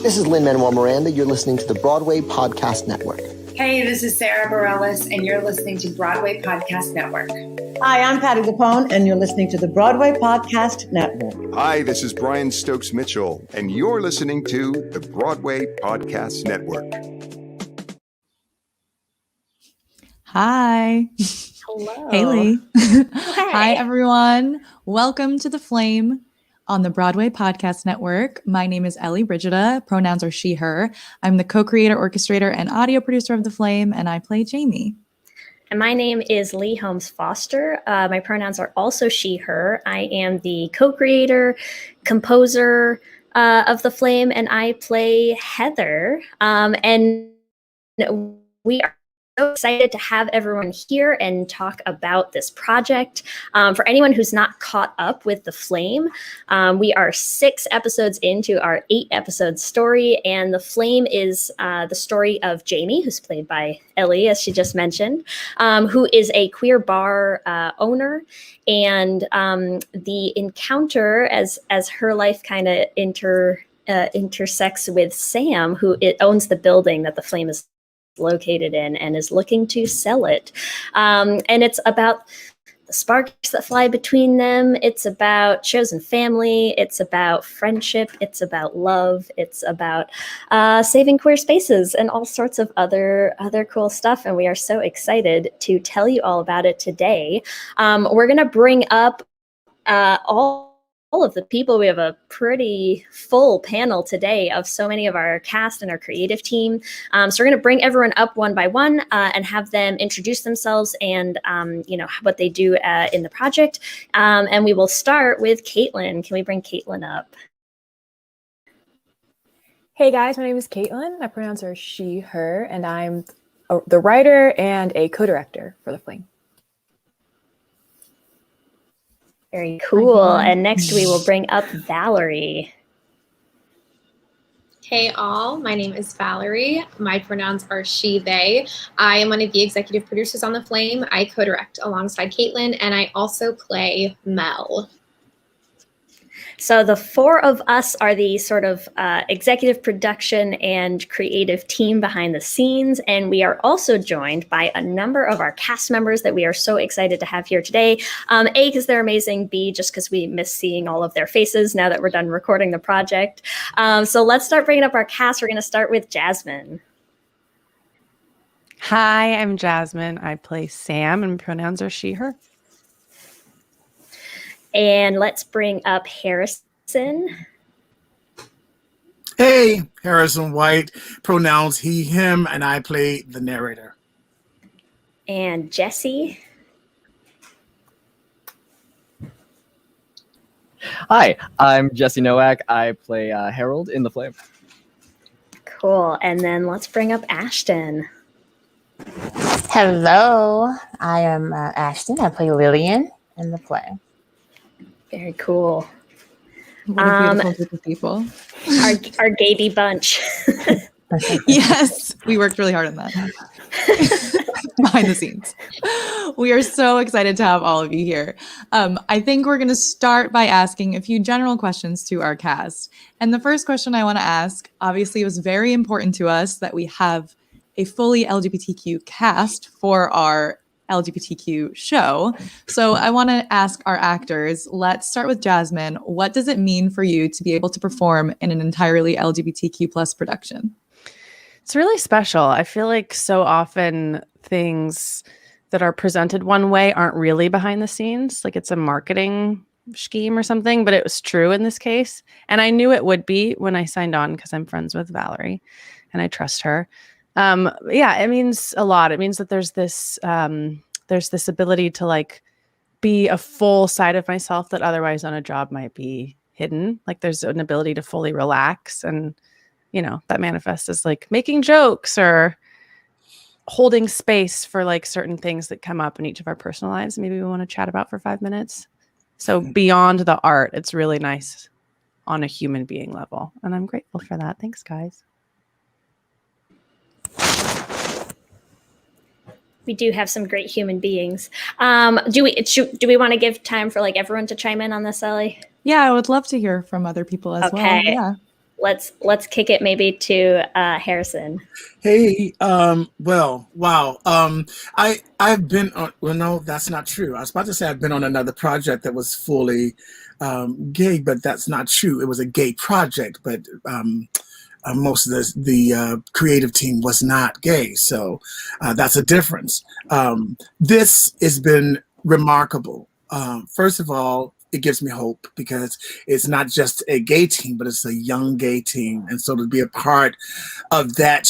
This is Lin-Manuel Miranda. You're listening to the Broadway Podcast Network. Hey, this is Sarah Bareilles, and you're listening to Broadway Podcast Network. Hi, I'm Patty Lapone, and you're listening to the Broadway Podcast Network. Hi, this is Brian Stokes Mitchell, and you're listening to the Broadway Podcast Network. Hi. Hello. Haley. Hi, everyone. Welcome to The Flame on the Broadway Podcast Network. My name is Ellie Brigida. Pronouns are she, her. I'm the co-creator, orchestrator, and audio producer of The Flame, and I play Jamie. And my name is Leigh Holmes Foster. My pronouns are also she, her. I am the co-creator, composer of The Flame, and I play Heather. And we are so excited to have everyone here and talk about this project. For anyone who's not caught up with The Flame, we are 6 episodes into our 8-episode story, and The Flame is the story of Jamie, who's played by Ellie, as she just mentioned, who is a queer bar owner, and the encounter as her life kind of intersects with Sam, who owns the building that The Flame is located in and is looking to sell it. And it's about the sparks that fly between them. It's about chosen family. It's about friendship. It's about love. It's about saving queer spaces and all sorts of other cool stuff. And we are so excited to tell you all about it today. We're going to bring up all of the people. We have a pretty full panel today of so many of our cast and our creative team. So we're going to bring everyone up one by one and have them introduce themselves and what they do in the project. And we will start with Caitlyn. Can we bring Caitlyn up? Hey guys, my name is Caitlyn. My pronouns are she, her, and I'm the writer and a co-director for The Flame. Very cool. And next we will bring up Valerie. Hey all, my name is Valerie. My pronouns are she, they. I am one of the executive producers on The Flame. I co-direct alongside Caitlyn, and I also play Mel. So the 4 of us are the sort of executive production and creative team behind the scenes. And we are also joined by a number of our cast members that we are so excited to have here today. A, because they're amazing. B, just because we miss seeing all of their faces now that we're done recording the project. So let's start bringing up our cast. We're going to start with Jasmin. Hi, I'm Jasmin. I play Sam, and pronouns are she, her. And let's bring up Harrison. Hey, Harrison White, pronouns he, him, and I play the narrator. And Jesse. Hi, I'm Jesse Nowak. I play Harold in The Flame. Cool. And then let's bring up Ashton. Hello, I am Ashton. I play Lillian in The Flame. Very cool. What a beautiful group of people. Our Gaby bunch. Yes, we worked really hard on that. Behind the scenes. We are so excited to have all of you here. I think we're going to start by asking a few general questions to our cast. And the first question I want to ask, obviously it was very important to us that we have a fully LGBTQ cast for our LGBTQ show. So I want to ask our actors, let's start with Jasmin. What does it mean for you to be able to perform in an entirely LGBTQ plus production? It's really special. I feel like so often things that are presented one way aren't really behind the scenes. Like it's a marketing scheme or something, but it was true in this case. And I knew it would be when I signed on because I'm friends with Valerie and I trust her. Yeah, it means a lot. It means that there's this ability to like be a full side of myself that otherwise on a job might be hidden. Like there's an ability to fully relax, and that manifests as like making jokes or holding space for like certain things that come up in each of our personal lives. Maybe we want to chat about for 5 minutes. So beyond the art, it's really nice on a human being level, and I'm grateful for that. Thanks, guys. We do have some great human beings. Do we want to give time for like everyone to chime in on this, Ellie? Yeah, I would love to hear from other people as well. Yeah. let's kick it maybe to Harrison. Hey, well, wow. I've been on, well, no, that's not true. I was about to say I've been on another project that was fully gay, but that's not true. It was a gay project, but most of the creative team was not gay. So that's a difference. This has been remarkable. First of all, it gives me hope because it's not just a gay team, but it's a young gay team. And so to be a part of that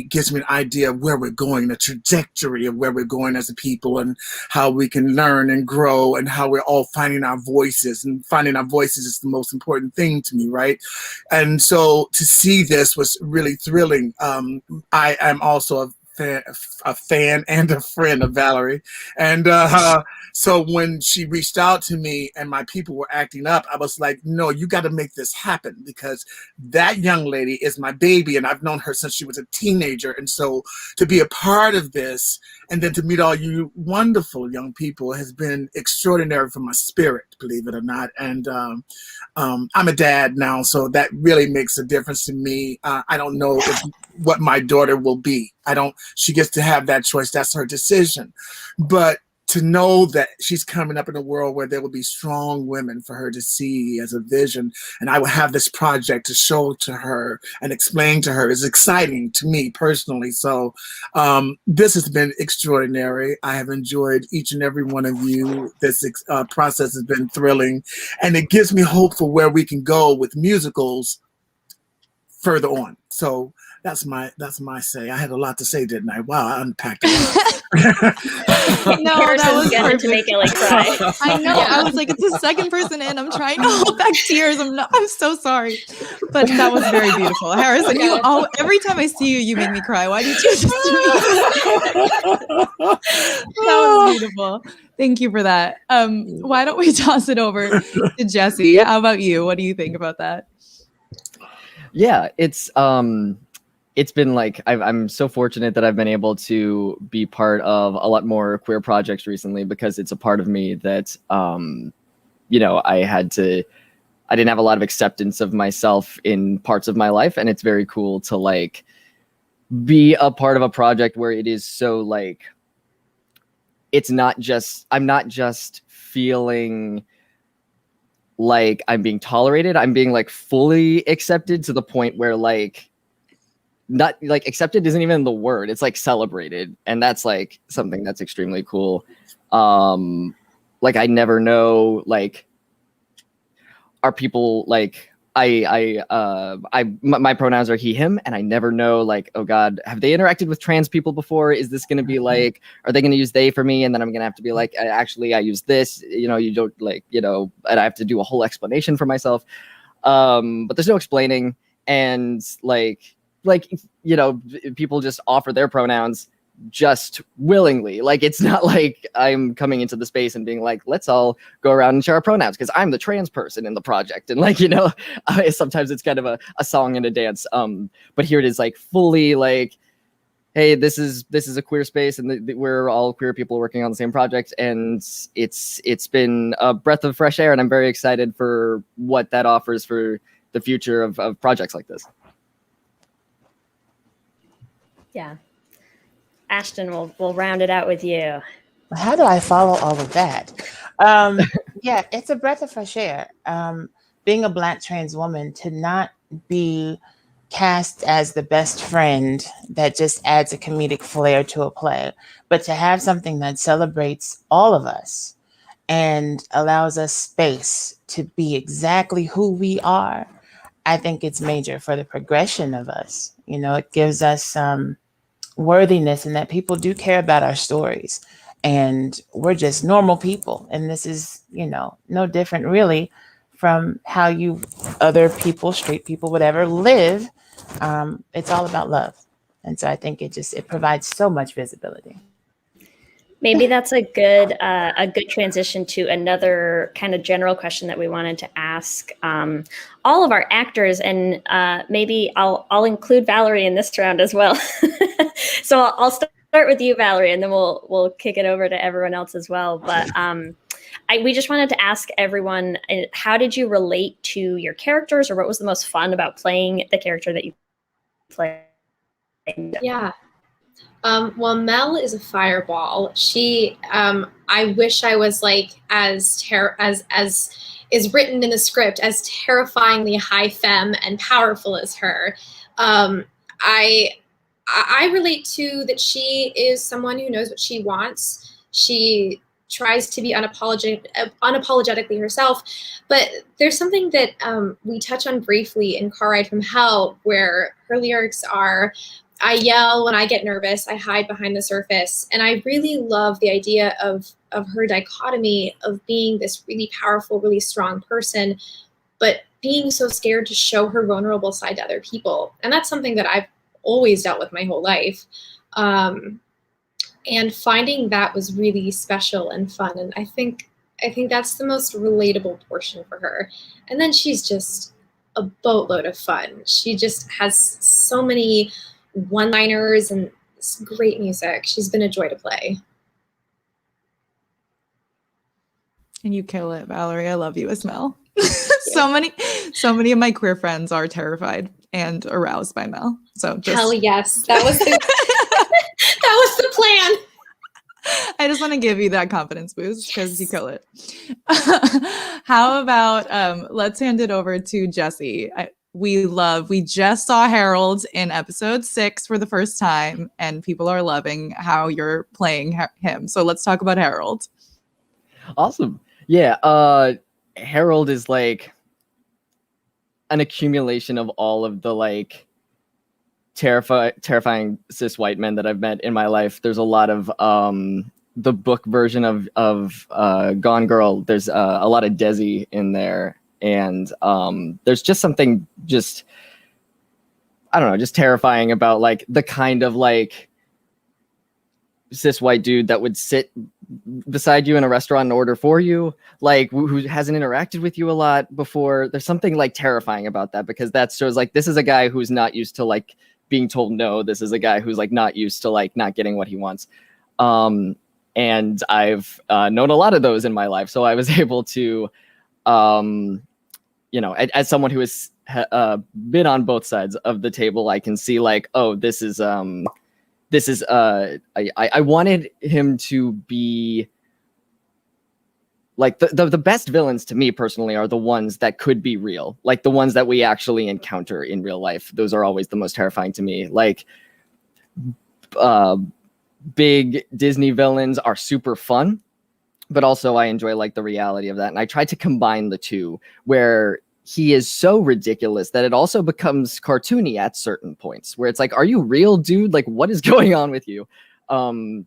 gives me an idea of where we're going, the trajectory of where we're going as a people and how we can learn and grow and how we're all finding our voices. And finding our voices is the most important thing to me, right? And so to see this was really thrilling. I am also a fan and a friend of Valerie. And so when she reached out to me and my people were acting up, I was like, no, you got to make this happen because that young lady is my baby and I've known her since she was a teenager. And so to be a part of this and then to meet all you wonderful young people has been extraordinary for my spirit, believe it or not. And I'm a dad now, so that really makes a difference to me. I don't know what my daughter will be. She gets to have that choice. That's her decision. But to know that she's coming up in a world where there will be strong women for her to see as a vision, and I will have this project to show to her and explain to her is exciting to me personally. So this has been extraordinary. I have enjoyed each and every one of you. This process has been thrilling, and it gives me hope for where we can go with musicals further on. So that's my say. I had a lot to say, didn't I? Wow, I unpacked a lot. No, that was perfect. To make Ellie cry. I know. I was like, it's the second person in. I'm trying to hold back tears. I'm so sorry, but that was very beautiful, Harrison. Every time I see you, you make me cry. Why did you do this to me? That was beautiful. Thank you for that. Why don't we toss it over to Jesse? How about you? What do you think about that? Yeah, it's been like I'm so fortunate that I've been able to be part of a lot more queer projects recently because it's a part of me that I didn't have a lot of acceptance of myself in parts of my life, and it's very cool to like be a part of a project where it is so like I'm not just feeling like I'm being tolerated, I'm being like fully accepted to the point where like not like accepted isn't even the word, it's like celebrated, and that's like something that's extremely cool. Like I never know, like, are people like my pronouns are he him, and I never know like, oh god, have they interacted with trans people before? Is this gonna be like, are they gonna use they for me, and then I'm gonna have to be like, actually I use this, you don't like, and I have to do a whole explanation for myself, but there's no explaining, and like people just offer their pronouns just willingly. Like it's not like I'm coming into the space and being like, let's all go around and share our pronouns because I'm the trans person in the project, and like sometimes it's kind of a song and a dance, but here it is like fully like, hey, this is a queer space, and we're all queer people working on the same project, and it's been a breath of fresh air, and I'm very excited for what that offers for the future of projects like this. Yeah. Ashton, we'll round it out with you. How do I follow all of that? Yeah, it's a breath of fresh air. Being a Black trans woman, to not be cast as the best friend that just adds a comedic flair to a play, but to have something that celebrates all of us and allows us space to be exactly who we are, I think it's major for the progression of us. It gives us worthiness, and that people do care about our stories, and we're just normal people, and this is no different really from how you other people, straight people, whatever, live. It's all about love, and so I think it provides so much visibility. Maybe that's a good transition to another kind of general question that we wanted to ask all of our actors, and maybe I'll include Valerie in this round as well. So I'll start with you, Valerie, and then we'll kick it over to everyone else as well. But we just wanted to ask everyone, how did you relate to your characters, or what was the most fun about playing the character that you played? Yeah. Well, Mel is a fireball. She, I wish I was like as is written in the script, as terrifyingly high femme and powerful as her. I relate to that she is someone who knows what she wants. She tries to be unapologetically herself, but there's something that we touch on briefly in Car Ride from Hell, where her lyrics are, I yell when I get nervous, I hide behind the surface. And I really love the idea of her dichotomy of being this really powerful, really strong person, but being so scared to show her vulnerable side to other people. And that's something that I've always dealt with my whole life. And finding that was really special and fun. And I think that's the most relatable portion for her. And then she's just a boatload of fun. She just has so many one-liners and great music. She's been a joy to play. And you kill it, Valerie. I love you as Mel. so many of my queer friends are terrified and aroused by Mel. So just... Hell yes, that was that was the plan. I just want to give you that confidence boost because you kill it. How about let's hand it over to Jessie. We just saw Harold in episode 6 for the first time, and people are loving how you're playing him. So let's talk about Harold. Awesome. Yeah. Harold is like an accumulation of all of the like terrifying cis white men that I've met in my life. There's a lot of the book version of Gone Girl. There's a lot of Desi in there. And there's just something just, I don't know, just terrifying about like the kind of like cis white dude that would sit beside you in a restaurant and order for you, like who hasn't interacted with you a lot before. There's something like terrifying about that, because that shows like this is a guy who's not used to like being told no. This is a guy who's like not used to like not getting what he wants. And I've known a lot of those in my life. So I was able to, you know, as someone who has been on both sides of the table, I can see like, oh, this is I wanted him to be like the best villains to me personally are the ones that could be real, like the ones that we actually encounter in real life. Those are always the most terrifying to me. Like big Disney villains are super fun, but also I enjoy like the reality of that. And I tried to combine the two, where he is so ridiculous that it also becomes cartoony at certain points, where it's like, are you real, dude? Like, what is going on with you? And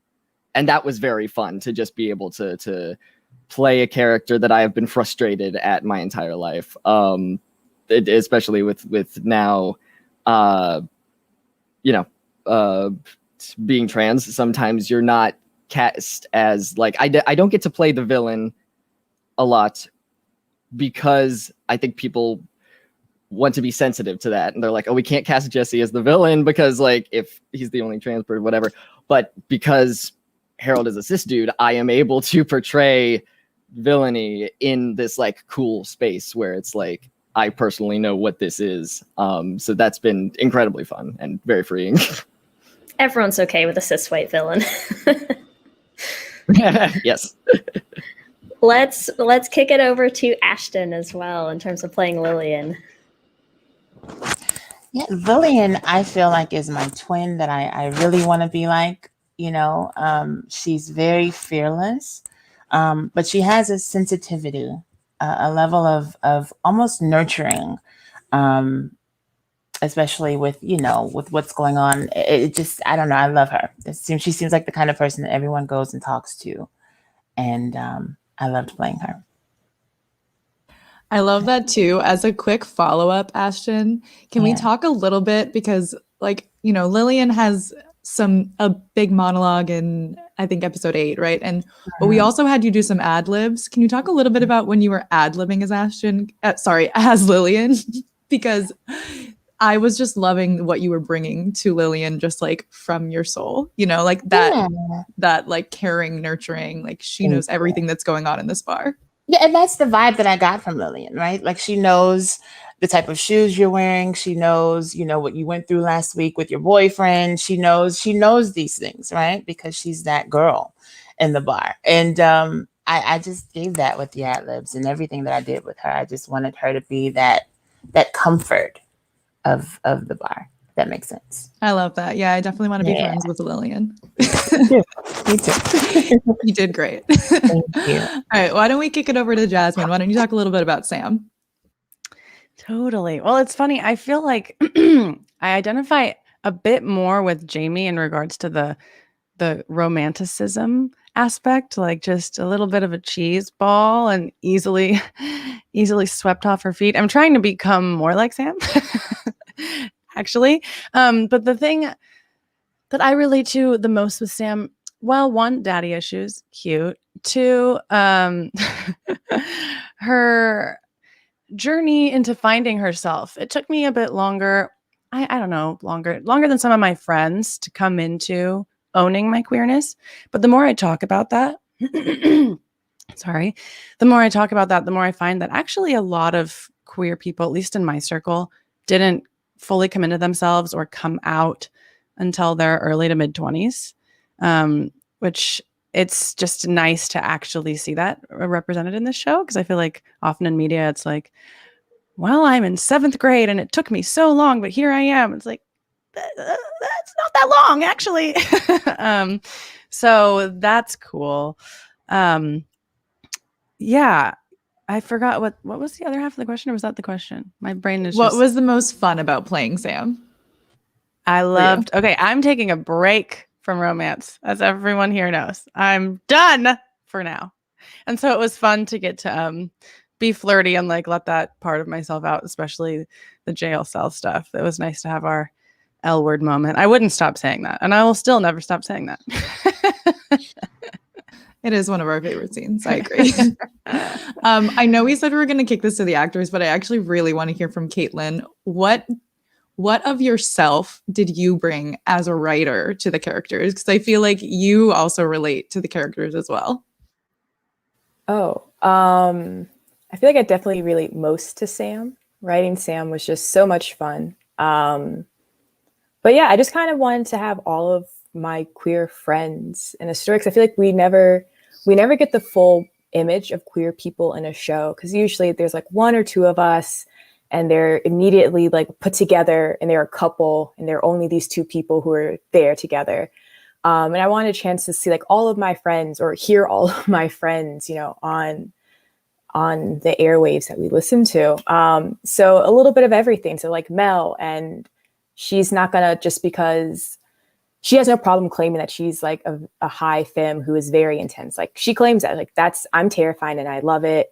that was very fun to just be able to play a character that I have been frustrated at my entire life. Especially with now, being trans, sometimes you're not cast as like, I don't get to play the villain a lot, because I think people want to be sensitive to that. And they're like, oh, we can't cast Jesse as the villain because like if he's the only trans person, whatever. But because Harold is a cis dude, I am able to portray villainy in this like cool space where it's like, I personally know what this is. So that's been incredibly fun and very freeing. Everyone's okay with a cis white villain. Yes. Let's kick it over to Ashton as well in terms of playing Lillian. Yeah, Lillian, I feel like is my twin that I really want to be like. You know, she's very fearless, but she has a sensitivity, a level of almost nurturing, especially with what's going on. It just, I don't know, I love her. She seems like the kind of person that everyone goes and talks to, and I loved playing her. I love that too. As a quick follow-up, Ashton, can we talk a little bit, because like, Lillian has a big monologue in, I think, episode 8, right? And but we also had you do some ad libs. Can you talk a little bit about when you were ad libbing as as Lillian? Because I was just loving what you were bringing to Lillian, just like from your soul, you know, like that like caring, nurturing, like she knows everything that's going on in this bar. Yeah, and that's the vibe that I got from Lillian, right? Like she knows the type of shoes you're wearing. She knows, you know, what you went through last week with your boyfriend. She knows these things, right? Because she's that girl in the bar. And I just gave that with the ad-libs and everything that I did with her. I just wanted her to be that comfort of the bar. If that makes sense. I love that. Yeah, I definitely want to be friends with Lillian. Me too. You did great. Thank you. All right, why don't we kick it over to Jasmin? Why don't you talk a little bit about Sam? Totally. Well, it's funny. I feel like I identify a bit more with Jamie in regards to the romanticism aspect, like just a little bit of a cheese ball and easily swept off her feet. I'm trying to become more like Sam, actually. But the thing that I relate to the most with Sam, well, one, daddy issues, cute. Two, her journey into finding herself. It took me a bit longer. I don't know, longer than some of my friends to come into owning my queerness. But the more I talk about that, the more I talk about that, the more I find that actually a lot of queer people, at least in my circle, didn't fully come into themselves or come out until their early to mid 20s, which it's just nice to actually see that represented in this show. Because I feel like often in media, it's like, well, I'm in 7th grade and it took me so long, but here I am. It's like, that's not that long, actually. So that's cool. Yeah, I forgot what was the other half of the question, or was that the question? My brain is What was the most fun about playing Sam? I loved, okay, I'm taking a break from romance, as everyone here knows. I'm done for now. And so it was fun to get to be flirty and like let that part of myself out, especially the jail cell stuff. It was nice to have our L word moment. I wouldn't stop saying that, and I will still never stop saying that. It is one of our favorite scenes. I agree. I know we said we were going to kick this to the actors, but I actually really want to hear from Caitlyn. What of yourself did you bring as a writer to the characters? Because I feel like you also relate to the characters as well. Oh, I feel like I definitely relate most to Sam. Writing Sam was just so much fun. But yeah, I just kind of wanted to have all of my queer friends in a story, because I feel like we never get the full image of queer people in a show, because usually there's like 1 or 2 of us and they're immediately like put together and they're a couple and there are only these 2 people who are there together. And I wanted a chance to see like all of my friends, or hear all of my friends, you know, on the airwaves that we listen to. So a little bit of everything. So like Mel, and she's not gonna, just because she has no problem claiming that she's like a high femme who is very intense. Like she claims that, like, I'm terrified and I love it.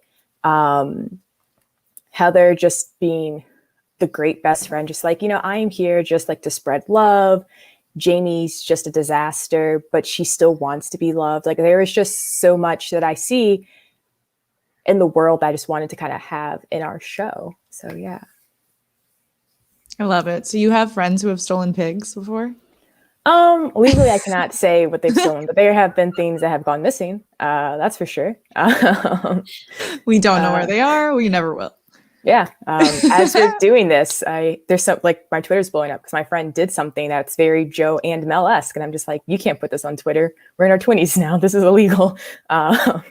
Heather just being the great best friend, just like, you know, I am here just like to spread love. Jamie's just a disaster, but she still wants to be loved. Like there is just so much that I see in the world that I just wanted to kind of have in our show. So yeah. I love it. So you have friends who have stolen pigs before? Legally I cannot say what they've stolen, but there have been things that have gone missing. That's for sure. We don't know where they are. We never will. Yeah. As we're doing this, there's some, like, my Twitter's blowing up because my friend did something that's very Joe and Mel-esque. And I'm just like, you can't put this on Twitter. We're in our 20s now. This is illegal.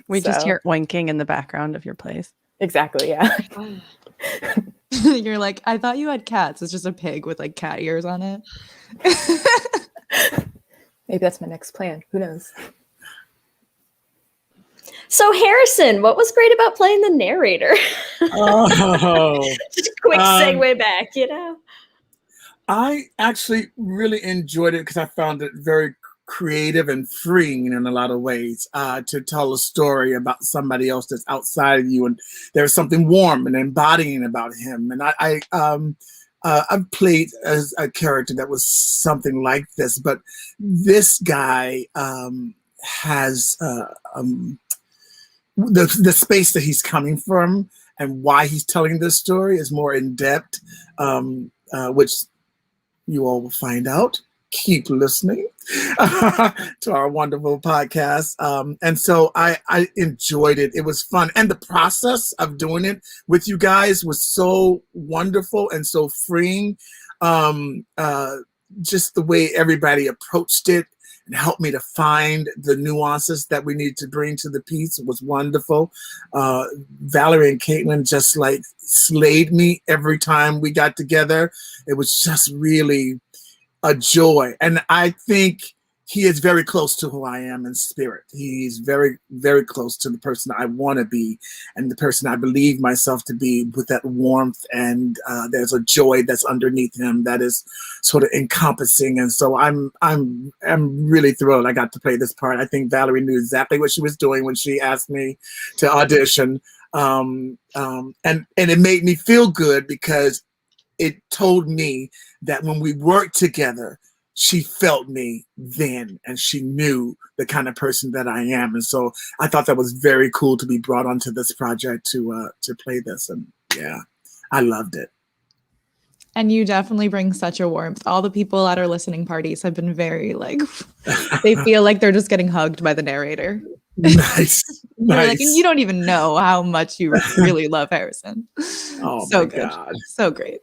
We just hear oinking in the background of your place. Exactly. Yeah. You're like, I thought you had cats. It's just a pig with like cat ears on it. Maybe that's my next plan. Who knows? So Harrison, what was great about playing the narrator? Oh, just a quick segue back, you know? I actually really enjoyed it because I found it very creative and freeing in a lot of ways, to tell a story about somebody else that's outside of you, and there's something warm and embodying about him. And I've played as a character that was something like this, but this guy has the space that he's coming from and why he's telling this story is more in depth. which you all will find out. Keep listening to our wonderful podcast. And so I enjoyed it. It was fun. And the process of doing it with you guys was so wonderful and so freeing. Just the way everybody approached it and helped me to find the nuances that we need to bring to the piece was wonderful. Valerie and Caitlyn just like slayed me every time we got together. It was just really a joy. And I think he is very close to who I am in spirit. He's very, very close to the person I want to be and the person I believe myself to be, with that warmth. And there's a joy that's underneath him that is sort of encompassing. And so I'm really thrilled I got to play this part. I think Valerie knew exactly what she was doing when she asked me to audition. And it made me feel good because it told me that when we worked together, she felt me then, and she knew the kind of person that I am. And so I thought that was very cool to be brought onto this project to play this. And yeah, I loved it. And you definitely bring such a warmth. All the people at our listening parties have been very like, they feel like they're just getting hugged by the narrator. Nice. Like, and you don't even know how much you really love Harrison. Oh, so my good. God. So great.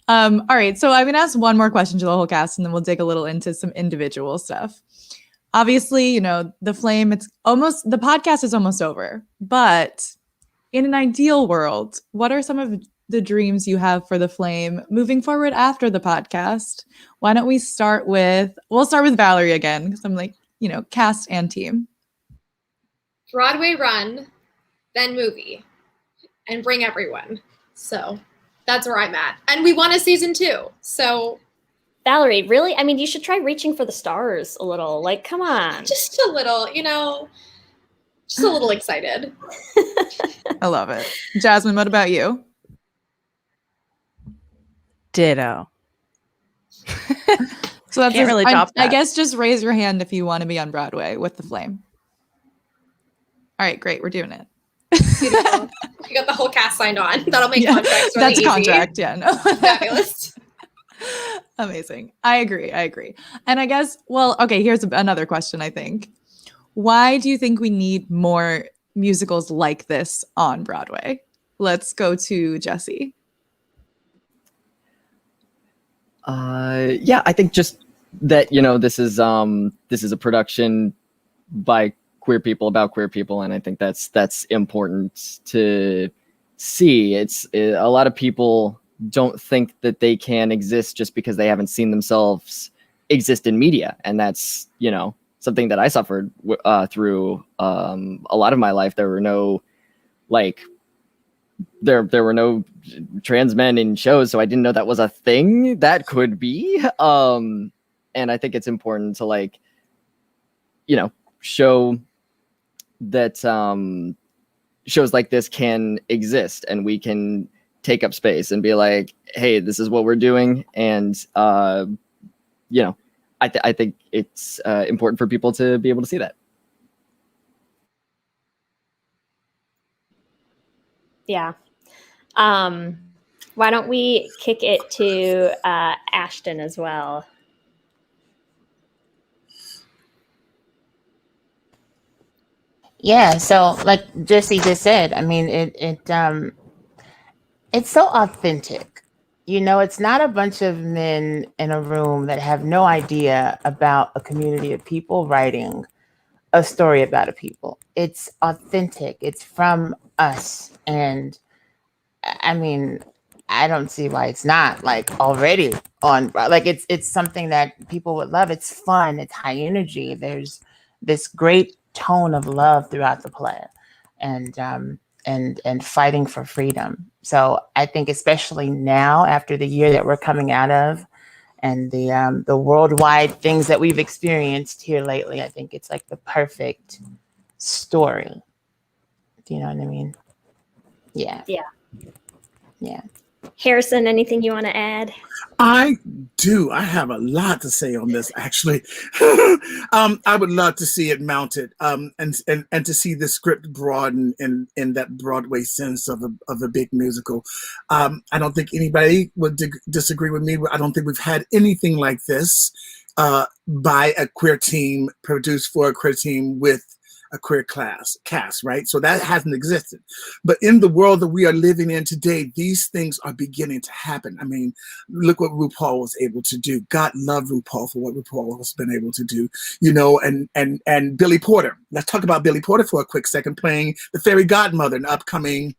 All right. So I'm going to ask one more question to the whole cast, and then we'll dig a little into some individual stuff. Obviously, you know, the Flame, the podcast is almost over. But in an ideal world, what are some of the dreams you have for the Flame moving forward after the podcast? Why don't we'll start with Valerie again, because I'm like, you know, cast and team. Broadway run, then movie, and bring everyone. So that's where I'm at. And we want a season 2. So Valerie, really? I mean, you should try reaching for the stars a little. Like, come on. Just a little, you know, just a little excited. I love it. Jasmine, what about you? Ditto. So that's Can't really top I that. guess just raise your hand if you want to be on Broadway with the Flame. All right, great. We're doing it. Beautiful. You got the whole cast signed on. That'll make contracts really that's easy. Contract. Yeah, no. Fabulous. Amazing. I agree. And I guess, well, okay, here's another question, I think. Why do you think we need more musicals like this on Broadway? Let's go to Jesse. Yeah, I think just that, you know, this is a production by queer people about queer people, and I think that's important to see. A lot of people don't think that they can exist just because they haven't seen themselves exist in media, and that's, you know, something that I suffered through a lot of my life. There were no there were no trans men in shows, so I didn't know that was a thing that could be. And I think it's important to, like, you know, show that shows like this can exist, and we can take up space and be like, hey, this is what we're doing. And you know, I think it's important for people to be able to see that. Yeah. Why don't we kick it to Ashton as well? Yeah, so like Jesse just said, I mean, it's so authentic. You know, it's not a bunch of men in a room that have no idea about a community of people writing a story about a people. It's authentic. It's from us. And I mean, I don't see why it's not like already on, like it's something that people would love. It's fun. It's high energy. There's this great tone of love throughout the play, and fighting for freedom. So I think especially now, after the year that we're coming out of, and the worldwide things that we've experienced here lately, I think it's like the perfect story. Do you know what I mean? Yeah. Yeah. Yeah. Harrison, anything you want to add? I do. I have a lot to say on this, actually. I would love to see it mounted, and to see the script broaden in that Broadway sense of a big musical. I don't think anybody would disagree with me. I don't think we've had anything like this by a queer team, produced for a queer team with a queer cast, right? So that hasn't existed. But in the world that we are living in today, these things are beginning to happen. I mean, look what RuPaul was able to do. God love RuPaul for what RuPaul has been able to do, you know, and Billy Porter. Let's talk about Billy Porter for a quick second, playing the fairy godmother in the upcoming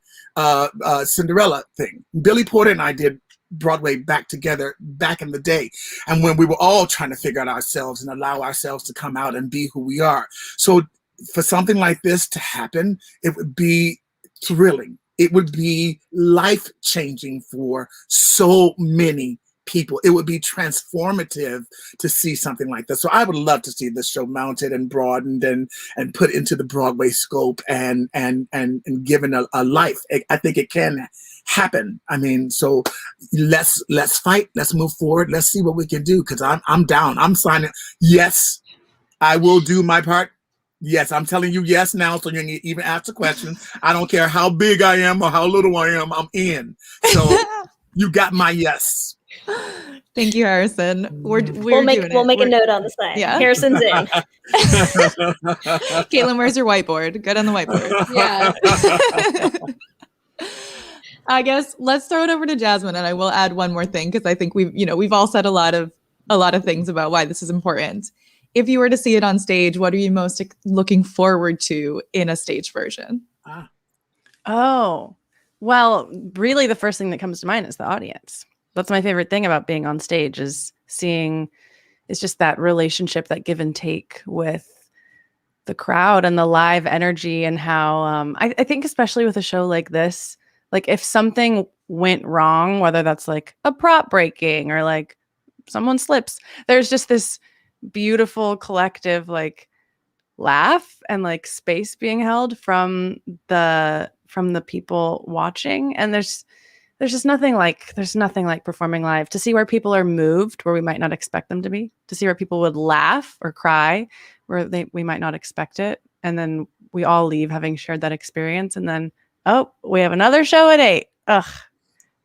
Cinderella thing. Billy Porter and I did Broadway back together back in the day, and when we were all trying to figure out ourselves and allow ourselves to come out and be who we are. So for something like this to happen, it would be thrilling. It would be life-changing for so many people. It would be transformative to see something like this. So I would love to see this show mounted and broadened and put into the Broadway scope and given a life. I think it can happen. I mean, so let's fight. Let's move forward. Let's see what we can do, because I'm down. I'm signing. Yes, I will do my part. Yes, I'm telling you yes now, so you can even ask the question. I don't care how big I am or how little I am, I'm in. So you got my yes. Thank you, Harrison. We'll make a note on the side. Yeah. Harrison's in. Caitlin, where's your whiteboard? Good on the whiteboard. Yeah. I guess let's throw it over to Jasmin, and I will add one more thing, because I think we've all said a lot of things about why this is important. If you were to see it on stage, what are you most looking forward to in a stage version? Oh, well, really the first thing that comes to mind is the audience. That's my favorite thing about being on stage, is just that relationship, that give and take with the crowd and the live energy, and how I think especially with a show like this, like if something went wrong, whether that's like a prop breaking or like someone slips, there's just this beautiful collective like laugh and like space being held from the people watching. And there's just nothing like performing live, to see where people are moved where we might not expect them to be, to see where people would laugh or cry where we might not expect it, and then we all leave having shared that experience, and then we have another show at 8. Ugh,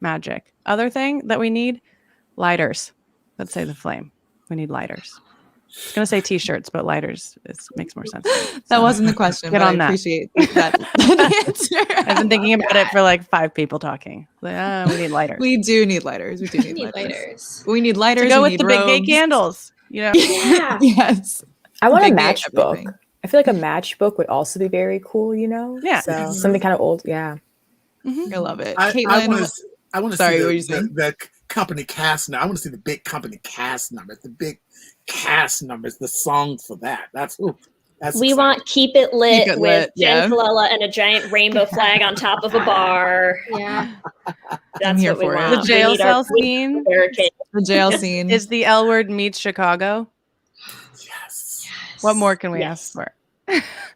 magic. Other thing that we need, lighters. Let's say the flame. We need lighters. I was gonna say t-shirts, but lighters makes more sense. That wasn't the question. Get on that. I appreciate that answer. I've been thinking about it for like 5 people talking. Like, we need lighters. We do need lighters. We do need lighters. We need lighters to go with need the robes. big gay candles. You know? Yeah. Yes. I want a Big gay matchbook. everything. I feel like a matchbook would also be very cool, you know? Yeah. So something kind of old. Yeah. I love it. I Caitlin, want to sorry, what were you see saying? the company cast now. I want to see the big company cast numbers, the songs for that. That's we exciting. want Keep It Lit, Keep It with Lit, yeah. Jenn Colella and a giant rainbow flag on top of a bar. Yeah. That's here what we for it. want. The jail We need our cell scene. barricade. The jail scene. Is the L Word meets Chicago? Yes. What more can we Yes. ask for?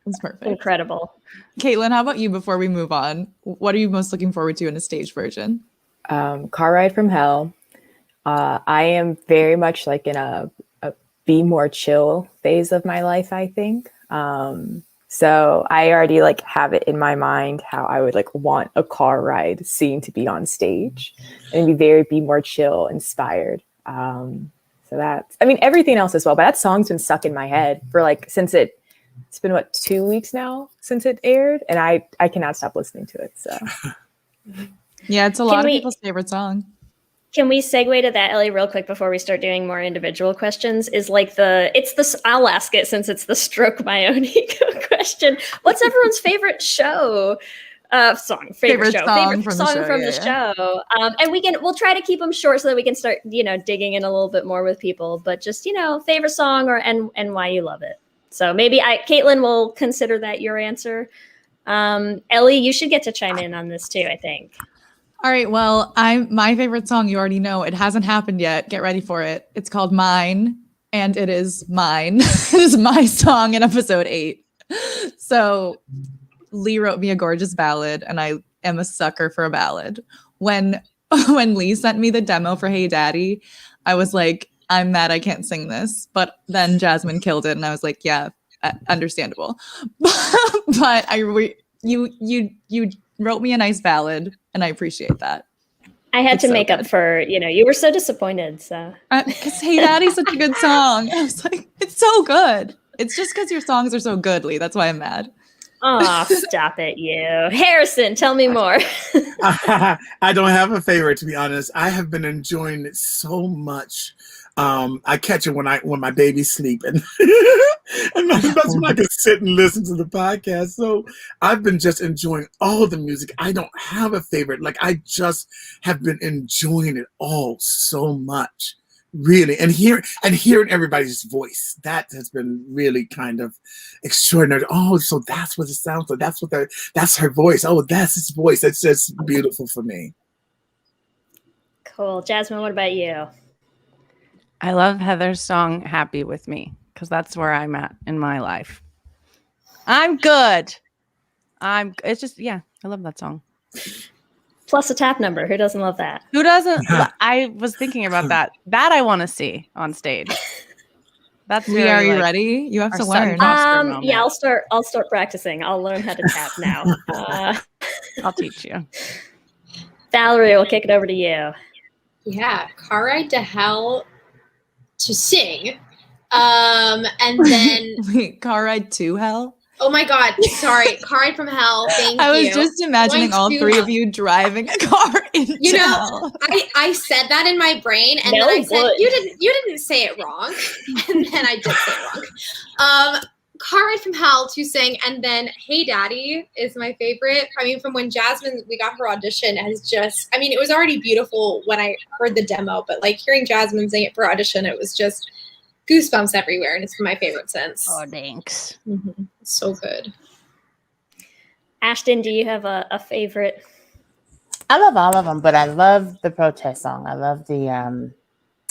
It's perfect. Incredible. Caitlin, how about you before we move on? What are you most looking forward to in a stage version? Car Ride from Hell. I am very much like in a be more chill phase of my life, I think. So I already like have it in my mind how I would like want a car ride scene to be on stage and be very be more chill inspired. So that's, I mean, everything else as well, but that song's been stuck in my head for like, it's been what, 2 weeks now since it aired, and I cannot stop listening to it. So Yeah, it's a lot of people's favorite song. Can we segue to that, Ellie, real quick before we start doing more individual questions? Is like I'll ask it since it's the stroke my own ego question. What's everyone's favorite show? Favorite song from the show. And we'll try to keep them short so that we can start, digging in a little bit more with people. But just, favorite song and why you love it. So maybe Caitlin will consider that your answer. Ellie, you should get to chime in on this too, I think. All right. Well, my favorite song, you already know. It hasn't happened yet. Get ready for it. It's called Mine, and it is mine. It is my song in episode 8. So Leigh wrote me a gorgeous ballad, and I am a sucker for a ballad. When when Leigh sent me the demo for Hey Daddy, I was like, I'm mad I can't sing this. But then Jasmin killed it, and I was like, yeah, understandable. But you wrote me a nice ballad, and I appreciate that. I had to make up for, you were so disappointed. So because Hey Daddy's such a good song. I was like, it's so good. It's just because your songs are so good, Leigh. That's why I'm mad. Oh, stop it, you. Harrison, tell me more. I don't have a favorite, to be honest. I have been enjoying it so much. I catch it when my baby's sleeping. And that's when I can sit and listen to the podcast. So I've been just enjoying all the music. I don't have a favorite. Like, I just have been enjoying it all so much. Really, and hearing everybody's voice, that has been really kind of extraordinary. Oh, so that's what it sounds like. That's her voice. Oh, that's his voice. It's just beautiful for me. Cool. Jasmin, what about you? I love Heather's song "Happy with Me" because that's where I'm at in my life. I'm good. It's just, yeah, I love that song. Plus a tap number. Who doesn't love that? Who doesn't? I was thinking about that. That I want to see on stage. That's Are you ready? You have to learn. Yeah, I'll start practicing. I'll learn how to tap now. I'll teach you. Valerie, we'll kick it over to you. Yeah, Car Ride to Hell to sing. And then wait, Car Ride to Hell? Oh my God, sorry. Car Ride from Hell. Thank you. I was just imagining all three of you driving a car into hell. I said that in my brain, and then I said, you didn't say it wrong. And then I did say it wrong. Car Ride from Hell to sing, and then Hey Daddy is my favorite. I mean, from when Jasmin, we got her audition, it was already beautiful when I heard the demo, but like hearing Jasmin sing it for audition, it was just goosebumps everywhere, and it's been my favorite since. Oh, thanks. Mm-hmm. So good. Ashton, do you have a favorite? I love all of them, but I love the protest song. I love the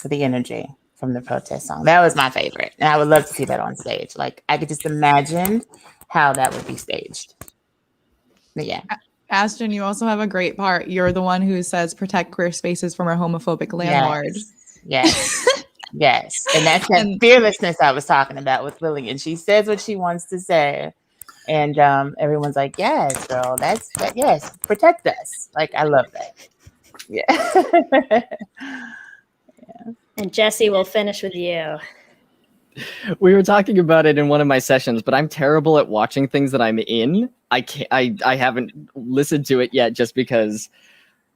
energy from the protest song. That was my favorite, and I would love to see that on stage. Like, I could just imagine how that would be staged. But yeah. Ashton, you also have a great part. You're the one who says protect queer spaces from our homophobic landlord. Yes. Yes, and that's that fearlessness I was talking about with Lillian. She says what she wants to say, and everyone's like, "Yes, girl, that's yes, protect us." Like, I love that. Yeah. And Jesse, we'll finish with you. We were talking about it in one of my sessions, but I'm terrible at watching things that I'm in. I haven't listened to it yet, just because.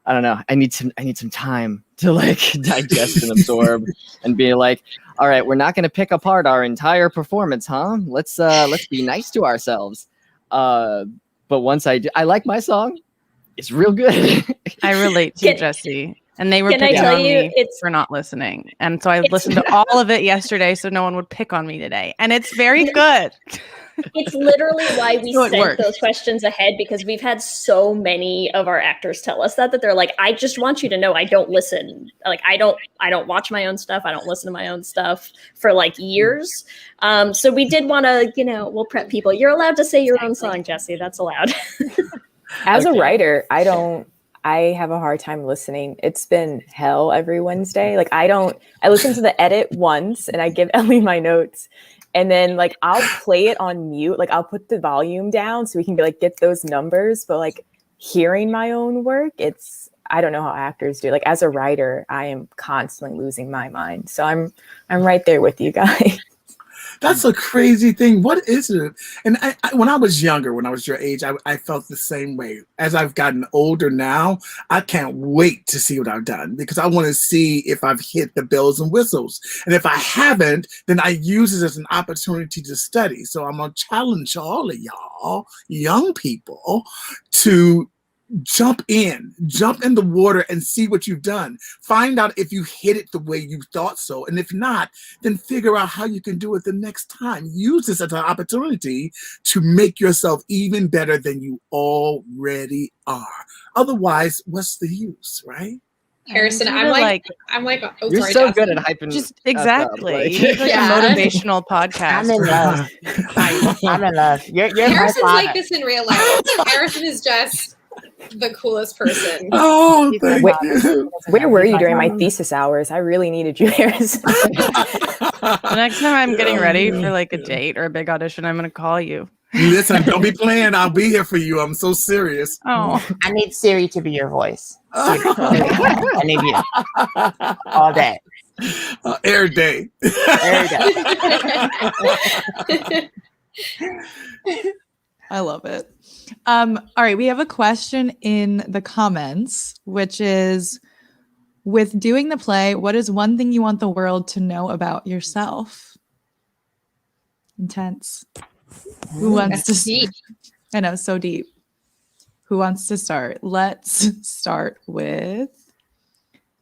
I don't know. I need some time to like digest and absorb and be like, all right, we're not going to pick apart our entire performance, huh? Let's be nice to ourselves. But once I do, I like my song. It's real good. I relate to Jesse. And they were picking on me for not listening. And so I listened to all of it yesterday so no one would pick on me today. And it's very good. It's literally why we sent those questions ahead, because we've had so many of our actors tell us that they're like, I just want you to know I don't listen. Like, I don't watch my own stuff. I don't listen to my own stuff for like years. So we did want to, we'll prep people. You're allowed to say your own song, Jesse. That's allowed. As a writer, I have a hard time listening. It's been hell every Wednesday. Like, I listen to the edit once and I give Ellie my notes. And then like, I'll play it on mute. Like, I'll put the volume down so we can get those numbers. But like, hearing my own work, I don't know how actors do. Like, as a writer, I am constantly losing my mind. So I'm right there with you guys. That's a crazy thing. What is it? And I, when I was younger, when I was your age, I felt the same way. As I've gotten older now, I can't wait to see what I've done, because I want to see if I've hit the bells and whistles. And if I haven't, then I use it as an opportunity to study. So I'm going to challenge all of y'all, young people, to jump in the water and see what you've done. Find out if you hit it the way you thought so. And if not, then figure out how you can do it the next time. Use this as an opportunity to make yourself even better than you already are. Otherwise, what's the use, right? Harrison, I'm like, oh, you're sorry, so Jasmin. good at hyping. Just exactly. You need like a motivational podcast. I'm in love. I'm in love. You're Harrison's like this in real life. Harrison is just the coolest person. Oh, thank you. Where were you during my thesis hours? I really needed you, Harrison. The next time I'm getting ready for like a date or a big audition, I'm going to call you. Listen, don't be playing. I'll be here for you. I'm so serious. Oh, I need Siri to be your voice. Siri. I need you all day. Every day. Every day. I love it. All right, we have a question in the comments, which is, with doing the play, what is one thing you want the world to know about yourself? Intense. Who wants to deep. I know, so deep. Who wants to start? Let's start with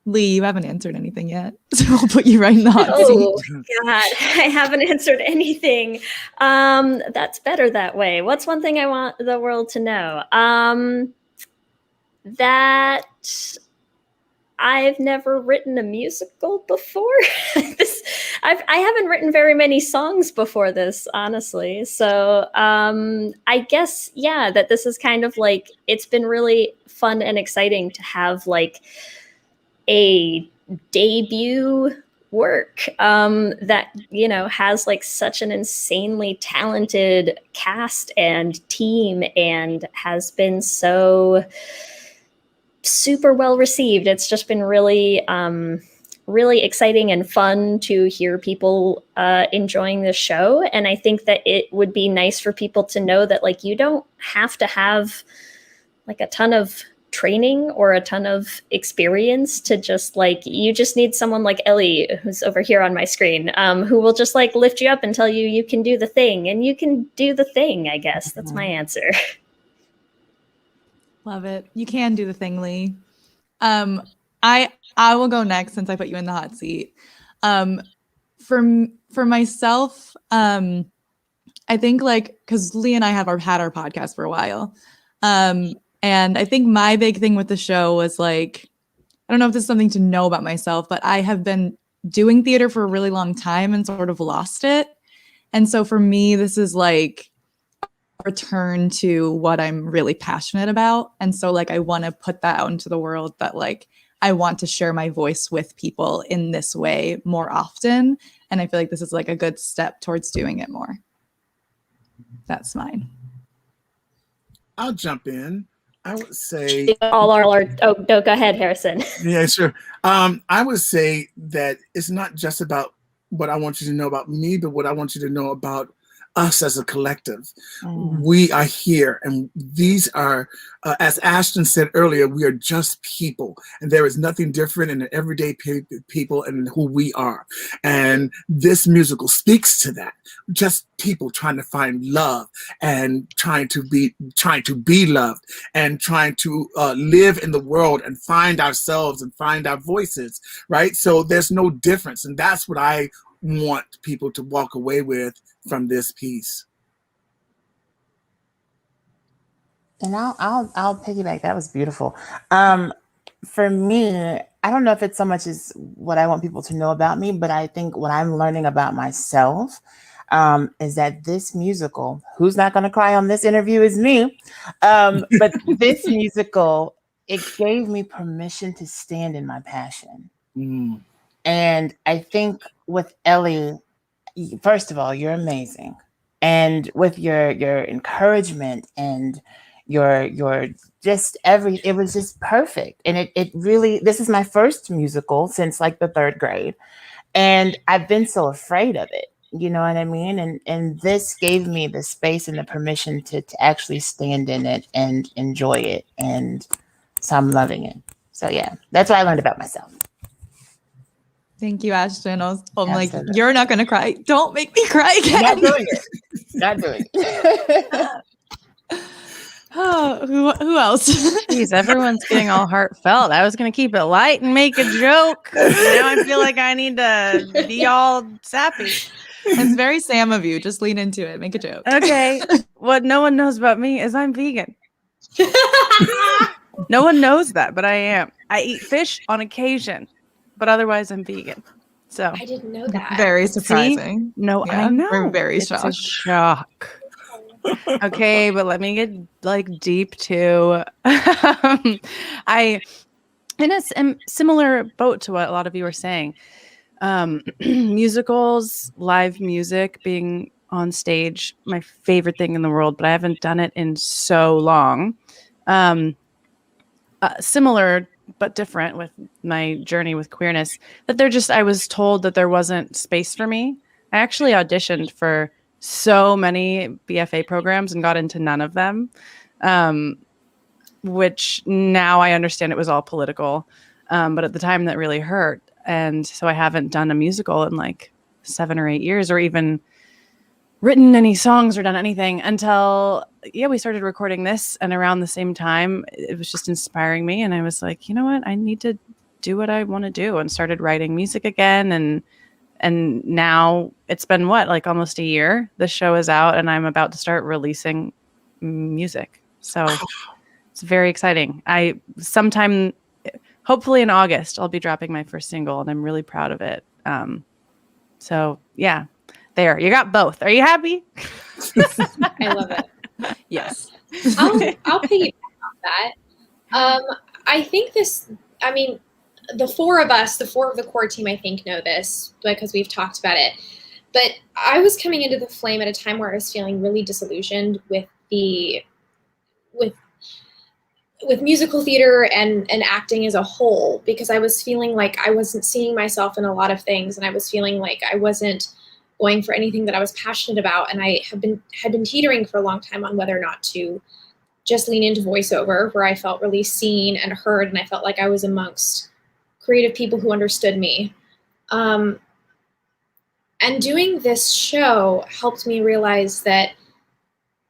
Leigh. You haven't answered anything yet, so I'll put you right in the hot Oh seat. God, I haven't answered anything. That's better that way. What's one thing I want the world to know? That I've never written a musical before. I haven't written very many songs before this, honestly. So I guess, yeah, that this is kind of like, it's been really fun and exciting to have like a debut work that, you know, has like such an insanely talented cast and team and has been so super well received. It's just been really really exciting and fun to hear people enjoying the show. And I think that it would be nice for people to know that like you don't have to have like a ton of training or a ton of experience to just like, you just need someone like Ellie, who's over here on my screen, who will just like lift you up and tell you you can do the thing, and you can do the thing, I guess. That's my answer. Love it. You can do the thing, Leigh. I will go next since I put you in the hot seat. For myself, I think like, because Leigh and I have had our podcast for a while. And I think my big thing with the show was like, I don't know if this is something to know about myself, but I have been doing theater for a really long time and sort of lost it. And so for me, this is like a return to what I'm really passionate about. And so like, I want to put that out into the world, that like, I want to share my voice with people in this way more often. And I feel like this is like a good step towards doing it more. That's mine. I'll jump in. I would say oh no, go ahead, Harrison. Yeah, sure. I would say that it's not just about what I want you to know about me, but what I want you to know about us as a collective. We are here, and these are, as Ashton said earlier, we are just people, and there is nothing different in the everyday people and who we are. And this musical speaks to that. Just people trying to find love and trying to be loved and trying to live in the world and find ourselves and find our voices, right? So there's no difference, and that's what I want people to walk away with from this piece. And I'll piggyback. That was beautiful. For me, I don't know if it's so much as what I want people to know about me, but I think what I'm learning about myself is that this musical, who's not going to cry on this interview is me, but this musical, it gave me permission to stand in my passion. And I think with Ellie, first of all, you're amazing. And with your encouragement and your just it was just perfect. And it really, this is my first musical since like the 3rd grade. And I've been so afraid of it. You know what I mean? And this gave me the space and the permission to actually stand in it and enjoy it. And so I'm loving it. So yeah, that's what I learned about myself. Thank you, Ashton. I'm like, you're not going to cry. Don't make me cry again. Not doing it. Not doing it. Oh, who else? Jeez, everyone's getting all heartfelt. I was going to keep it light and make a joke. Now I feel like I need to be all sappy. It's very Sam of you. Just lean into it. Make a joke. Okay. What no one knows about me is I'm vegan. No one knows that, but I am. I eat fish on occasion, but otherwise I'm vegan. So I didn't know that. Very surprising. See? No, yeah, I know. We're very it's shocked. A shock. Okay, but let me get like deep too. I in a similar boat to what a lot of you were saying. Musicals, live music, being on stage, my favorite thing in the world, but I haven't done it in so long. Similar but different with my journey with queerness, that I was told that there wasn't space for me. I actually auditioned for so many BFA programs and got into none of them, which now I understand it was all political. But at the time that really hurt. And so I haven't done a musical in like 7 or 8 years, or even written any songs or done anything until we started recording this. And around the same time, it was just inspiring me. And I was like, you know what, I need to do what I want to do, and started writing music again. And now it's been like almost a year. The show is out and I'm about to start releasing music. So it's very exciting. Sometime, hopefully in August, I'll be dropping my first single, and I'm really proud of it. So yeah, there, you got both. Are you happy? I love it. Yes. I'll piggyback on that. I think the four of the core team, I think, know this because we've talked about it. But I was coming into the Flame at a time where I was feeling really disillusioned with musical theater and acting as a whole, because I was feeling like I wasn't seeing myself in a lot of things, and I was feeling like I wasn't going for anything that I was passionate about. And I had been teetering for a long time on whether or not to just lean into voiceover, where I felt really seen and heard, and I felt like I was amongst creative people who understood me. And doing this show helped me realize that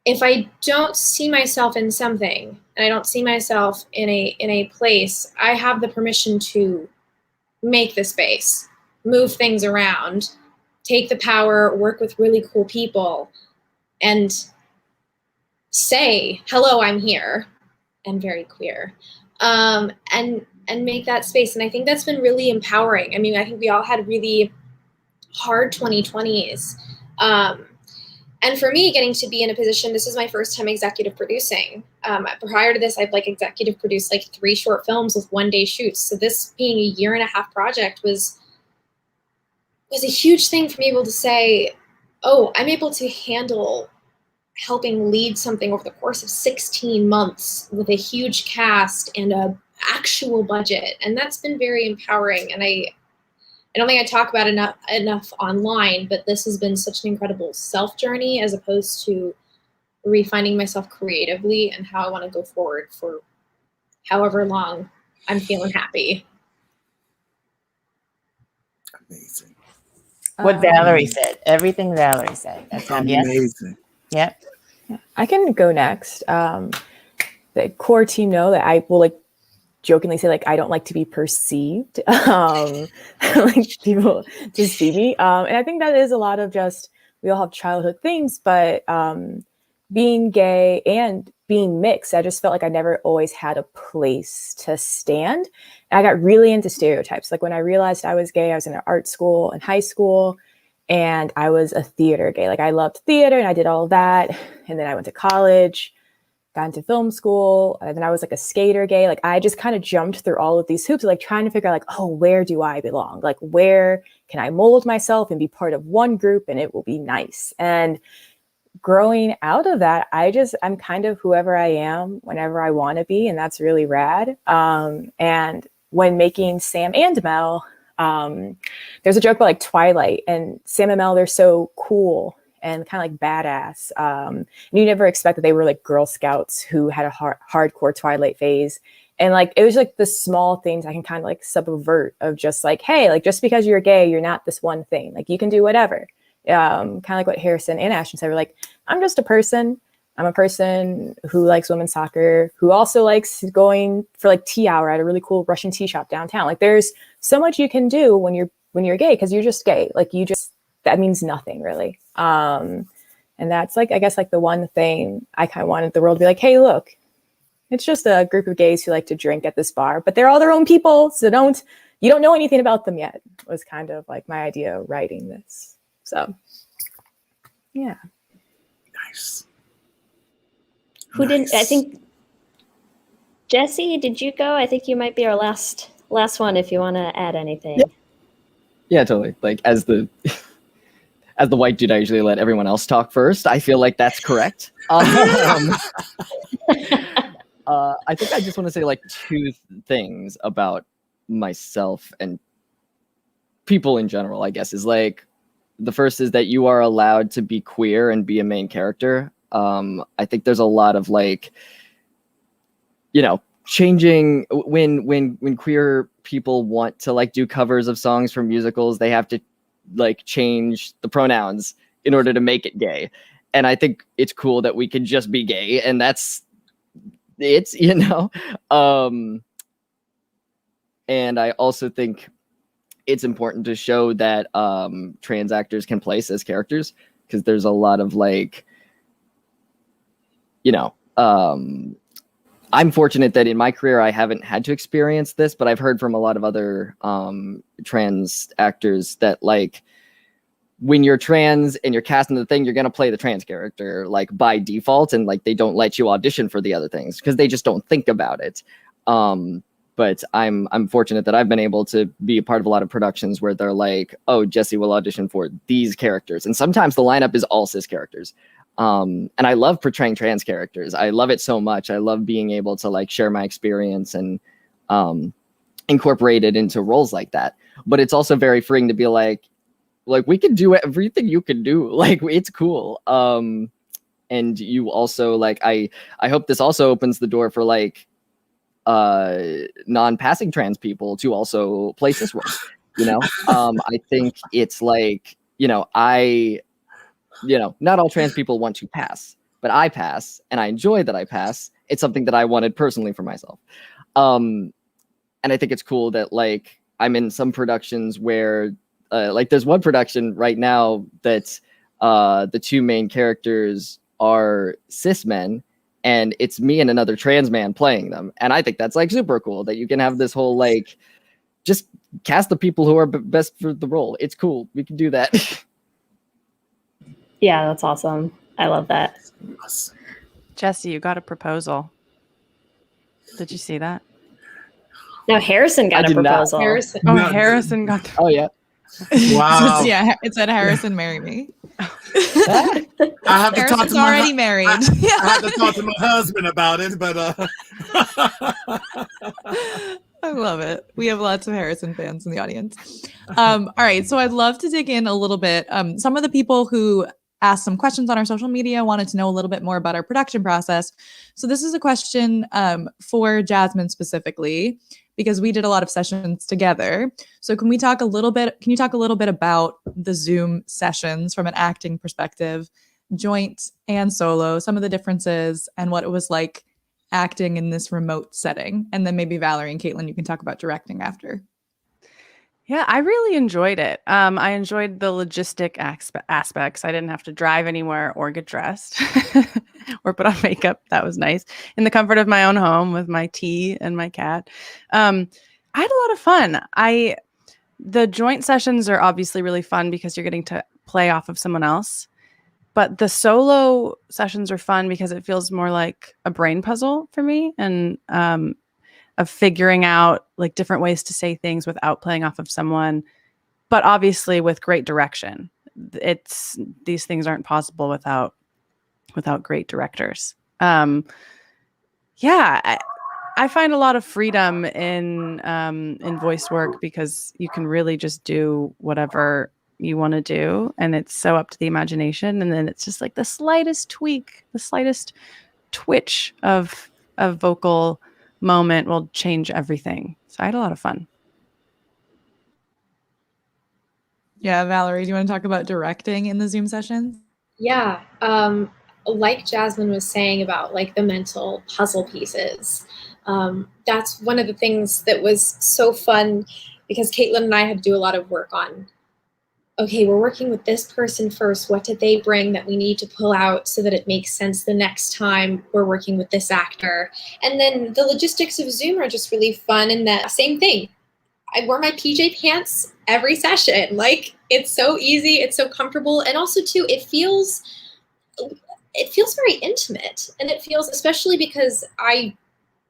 if I don't see myself in something, and I don't see myself in a place, I have the permission to make the space, move things around, take the power, work with really cool people, and say, hello, I'm here, and very queer, and make that space. And I think that's been really empowering. I mean, I think we all had really hard 2020s. And for me, getting to be in a position, this is my first time executive producing. Prior to this, I've executive produced 3 short films with 1-day shoots. So this being a 1.5-year project was a huge thing for me, able to say, oh, I'm able to handle helping lead something over the course of 16 months with a huge cast and a actual budget. And that's been very empowering. And I don't think I talk about it enough online, but this has been such an incredible self journey, as opposed to refining myself creatively and how I want to go forward for however long I'm feeling happy. Amazing. What Valerie said, everything Valerie said. That's amazing. Yep. I can go next. The core team know that I will jokingly say I don't like to be perceived, people to see me. And I think that is a lot of just, we all have childhood things, but being gay and being mixed, I just felt like I never always had a place to stand. And I got really into stereotypes. When I realized I was gay, I was in an art school in high school, and I was a theater gay. I loved theater and I did all of that. And then I went to college, got into film school, and then I was a skater gay. I just kind of jumped through all of these hoops, trying to figure out oh, where do I belong? Where can I mold myself and be part of one group and it will be nice? And growing out of that, I'm kind of whoever I am whenever I want to be. And that's really rad. And when making Sam and Mel, there's a joke about Twilight, and Sam and Mel, they're so cool and kind of badass. And you never expect that they were Girl Scouts who had a hardcore Twilight phase. And it was the small things I can kind of subvert of just hey, just because you're gay, you're not this one thing. You can do whatever. Kind of what Harrison and Ashton said. We're I'm just a person. I'm a person who likes women's soccer, who also likes going for tea hour at a really cool Russian tea shop downtown. There's so much you can do when you're gay, because you're just gay. That means nothing really. And that's I guess the one thing I kind of wanted the world to be hey, look, it's just a group of gays who like to drink at this bar, but they're all their own people. So you don't know anything about them yet, was kind of my idea of writing this. So yeah. Nice. Who didn't? I think Jesse, did you go? I think you might be our last one. If you want to add anything. Yeah, totally. Like as the white dude, I usually let everyone else talk first. I feel like that's correct. I think I just want to say like two things about myself and people in general, I guess, is like the first is that you are allowed to be queer and be a main character. I think there's a lot of like, you know, changing when queer people want to like do covers of songs from musicals, they have to like change the pronouns in order to make it gay. And I think it's cool that we can just be gay, and it's, you know, and I also think it's important to show that trans actors can place as characters, because there's a lot of like, you know, I'm fortunate that in my career I haven't had to experience this, but I've heard from a lot of other trans actors that like when you're trans and you're cast in the thing, you're going to play the trans character like by default, and like they don't let you audition for the other things because they just don't think about it. But I'm fortunate that I've been able to be a part of a lot of productions where they're like, oh, Jesse will audition for these characters. And sometimes the lineup is all cis characters. And I love portraying trans characters. I love it so much. I love being able to like share my experience and incorporate it into roles like that. But it's also very freeing to be like we can do everything you can do. Like it's cool. And you also like, I hope this also opens the door for like non-passing trans people to also play cis roles. You know, I think it's like, you know, not all trans people want to pass, but I pass, and I enjoy that I pass. It's something that I wanted personally for myself. And I think it's cool that like I'm in some productions where like there's one production right now that the two main characters are cis men, and it's me and another trans man playing them. And I think that's like super cool that you can have this whole like just cast the people who are best for the role. It's cool. We can do that. Yeah, that's awesome. I love that. Jesse, you got a proposal. Did you see that? No, Harrison got a proposal. Harrison got. Oh yeah. Wow. Yeah, it said Harrison, marry me. I have to talk to my already married. I have to talk to my husband about it, but I love it. We have lots of Harrison fans in the audience. All right, so I'd love to dig in a little bit. Some of the people who asked some questions on our social media wanted to know a little bit more about our production process. So this is a question for Jasmin specifically, because we did a lot of sessions together. So can you talk a little bit about the Zoom sessions from an acting perspective, joint and solo, some of the differences and what it was like acting in this remote setting? And then maybe Valerie and Caitlyn, you can talk about directing after. Yeah, I really enjoyed it. I enjoyed the logistic aspects. I didn't have to drive anywhere or get dressed or put on makeup. That was nice. In the comfort of my own home with my tea and my cat. I had a lot of fun. The joint sessions are obviously really fun because you're getting to play off of someone else. But the solo sessions are fun because it feels more like a brain puzzle for me, and of figuring out like different ways to say things without playing off of someone, but obviously with great direction. These things aren't possible without great directors. I find a lot of freedom in voice work because you can really just do whatever you want to do, and it's so up to the imagination. And then it's just like the slightest tweak, the slightest twitch of vocal moment will change everything. So I had a lot of fun. Yeah, Valerie, do you want to talk about directing in the Zoom sessions? Yeah, like Jasmin was saying about like the mental puzzle pieces. That's one of the things that was so fun, because Caitlyn and I had to do a lot of work on, okay, we're working with this person first. What did they bring that we need to pull out so that it makes sense the next time we're working with this actor? And then the logistics of Zoom are just really fun, and that same thing. I wore my PJ pants every session. Like, it's so easy, it's so comfortable. And also too, it feels, it feels very intimate, and it feels, especially because I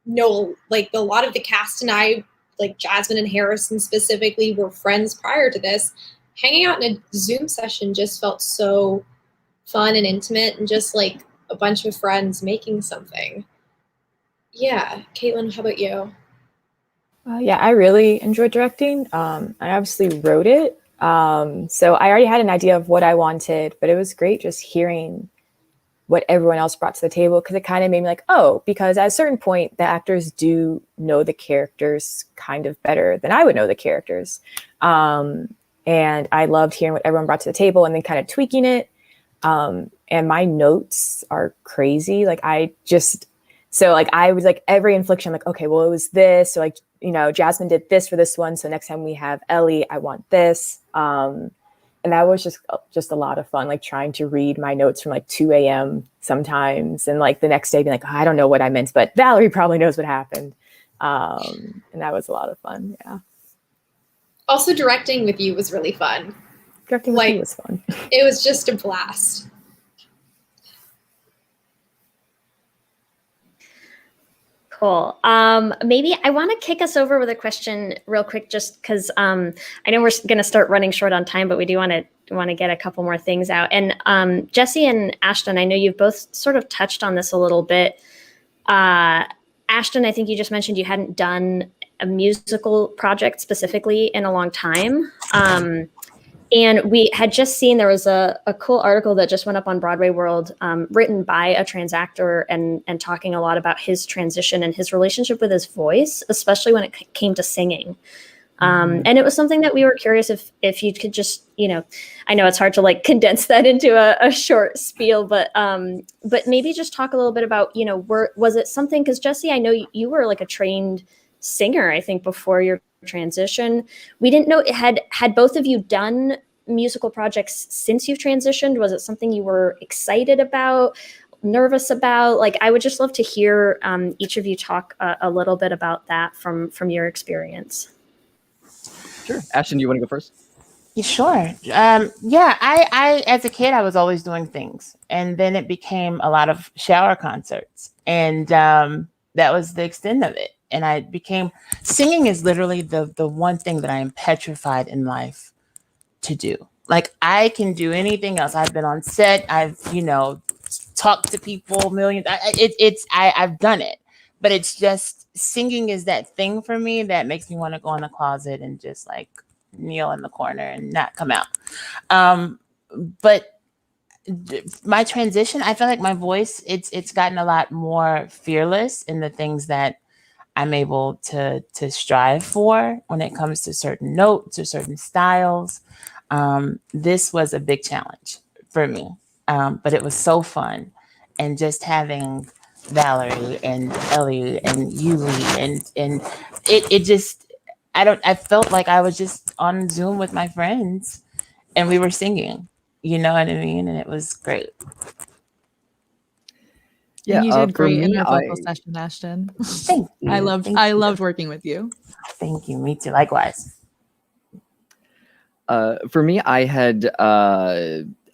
know like a lot of the cast and I, like Jasmin and Harrison specifically, were friends prior to this. Hanging out in a Zoom session just felt so fun and intimate, and just like a bunch of friends making something. Yeah. Caitlyn, how about you? Yeah, I really enjoyed directing. I obviously wrote it. So I already had an idea of what I wanted, but it was great just hearing what everyone else brought to the table, because it kind of made me like, oh, because at a certain point, the actors do know the characters kind of better than I would know the characters. And I loved hearing what everyone brought to the table and then kind of tweaking it. And my notes are crazy. Like I was like every infliction, I'm like, okay, well, it was this. So like, Jasmin did this for this one. So next time we have Ellie, I want this. And that was just a lot of fun, like trying to read my notes from like 2 a.m. sometimes. And like the next day being like, oh, I don't know what I meant, but Valerie probably knows what happened. And that was a lot of fun. Yeah. Also, directing with you was really fun. Directing with you was fun. It was just a blast. Cool. Maybe I want to kick us over with a question real quick, just because I know we're going to start running short on time, but we do want to get a couple more things out. And Jesse and Ashton, I know you've both sort of touched on this a little bit. Ashton, I think you just mentioned you hadn't done a musical project specifically in a long time. And we had just seen there was a cool article that just went up on Broadway World, written by a trans actor and talking a lot about his transition and his relationship with his voice, especially when it came to singing. And it was something that we were curious if you could just, I know it's hard to like condense that into a short spiel, but maybe just talk a little bit about, was it something, because Jesse, I know you were like a trained singer, I think, before your transition. We didn't know, had both of you done musical projects since you've transitioned? Was it something you were excited about, nervous about? Like, I would just love to hear each of you talk a little bit about that from your experience. Sure. Ashton, do you want to go first? Yeah, sure. I as a kid, I was always doing things, and then it became a lot of shower concerts, and that was the extent of it. And singing is literally the one thing that I am petrified in life to do. Like, I can do anything else. I've been on set. I've, talked to people millions. I've done it, but it's just singing is that thing for me that makes me want to go in the closet and just like kneel in the corner and not come out. But my transition, I feel like my voice, it's gotten a lot more fearless in the things that I'm able to strive for when it comes to certain notes or certain styles. This was a big challenge for me, but it was so fun. And just having Valerie and Ellie and Yuli and it just, I felt like I was just on Zoom with my friends and we were singing, you know what I mean? And it was great. Yeah, and you did great in our vocal session, Ashton. Thank you. I loved working with you. Thank you. Me too. Likewise. For me,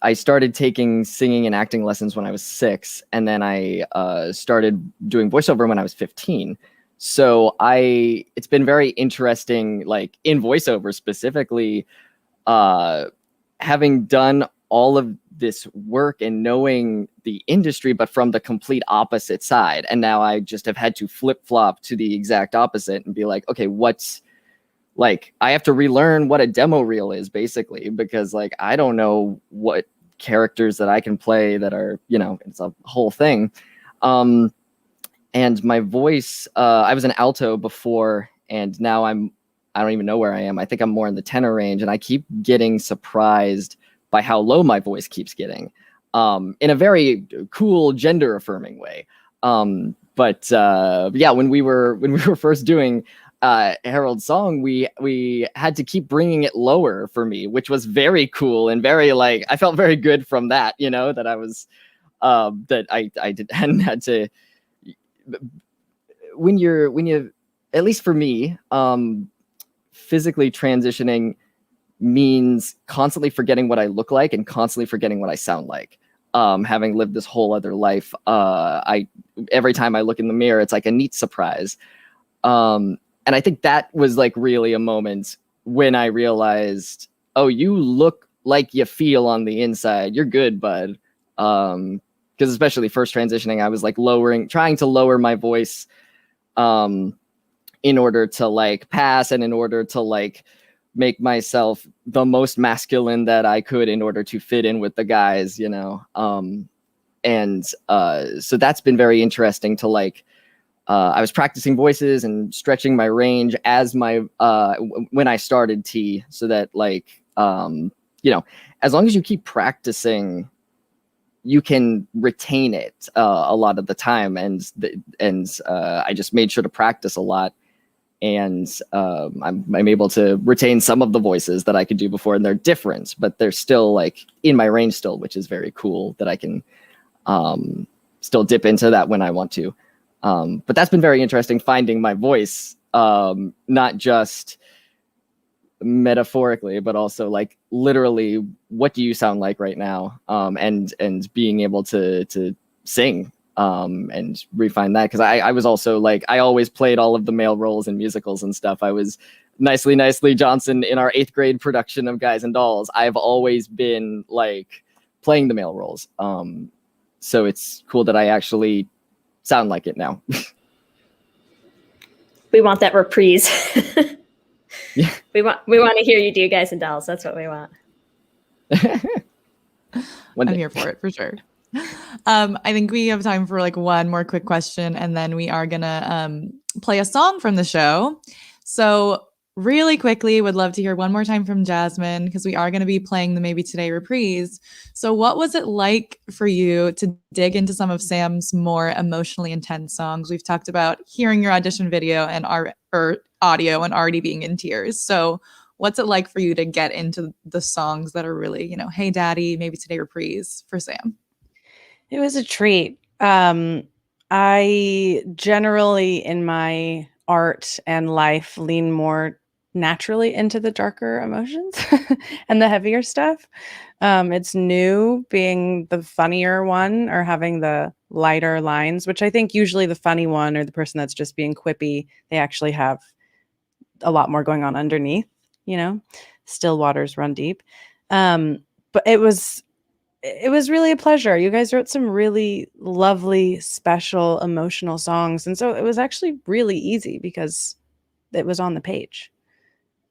I started taking singing and acting lessons when I was 6, and then I started doing voiceover when I was 15. So it's been very interesting, like in voiceover specifically, having done all of this work and knowing the industry, but from the complete opposite side. And now I just have had to flip flop to the exact opposite and be like, okay, I have to relearn what a demo reel is basically, because like, I don't know what characters that I can play that are, it's a whole thing. And my voice, I was an alto before, and now I don't even know where I am. I think I'm more in the tenor range, and I keep getting surprised by how low my voice keeps getting, in a very cool, gender affirming way. But when we were first doing Harold's song, we had to keep bringing it lower for me, which was very cool and very I felt very good from that, that I was that I hadn't had to, when you at least for me, physically transitioning means constantly forgetting what I look like and constantly forgetting what I sound like. having lived this whole other life, every time I look in the mirror, it's like a neat surprise. And I think that was like really a moment when I realized, oh, you look like you feel on the inside. You're good, bud. Because especially first transitioning, I was like trying to lower my voice in order to like pass and in order to like make myself the most masculine that I could in order to fit in with the guys, you know? So that's been very interesting to like, I was practicing voices and stretching my range as when I started T, so that like, you know, as long as you keep practicing, you can retain it a lot of the time. And I just made sure to practice a lot. And I'm able to retain some of the voices that I could do before, and they're different, but they're still like in my range still, which is very cool that I can still dip into that when I want to. But that's been very interesting, finding my voice, not just metaphorically, but also like literally, what do you sound like right now? And being able to sing. And refine that, because I was also like, I always played all of the male roles in musicals and stuff. I was Nicely Johnson in our 8th grade production of Guys and Dolls. I've always been like playing the male roles. So it's cool that I actually sound like it now. We want that reprise. Yeah. We want to hear you do Guys and Dolls. That's what we want. I'm here for it for sure. I think we have time for like one more quick question, and then we are gonna play a song from the show. So really quickly, would love to hear one more time from Jasmin, because we are going to be playing the Maybe Today reprise. So what was it like for you to dig into some of Sam's more emotionally intense songs? We've talked about hearing your audition video and our audio and already being in tears. So what's it like for you to get into the songs that are really, you know, Hey Daddy, Maybe Today reprise for Sam? It was a treat. I generally in my art and life lean more naturally into the darker emotions and the heavier stuff. It's new being the funnier one or having the lighter lines, which I think usually the funny one or the person that's just being quippy, they actually have a lot more going on underneath, you know, still waters run deep. But it was really a pleasure. You guys wrote some really lovely, special, emotional songs. And so it was actually really easy because it was on the page.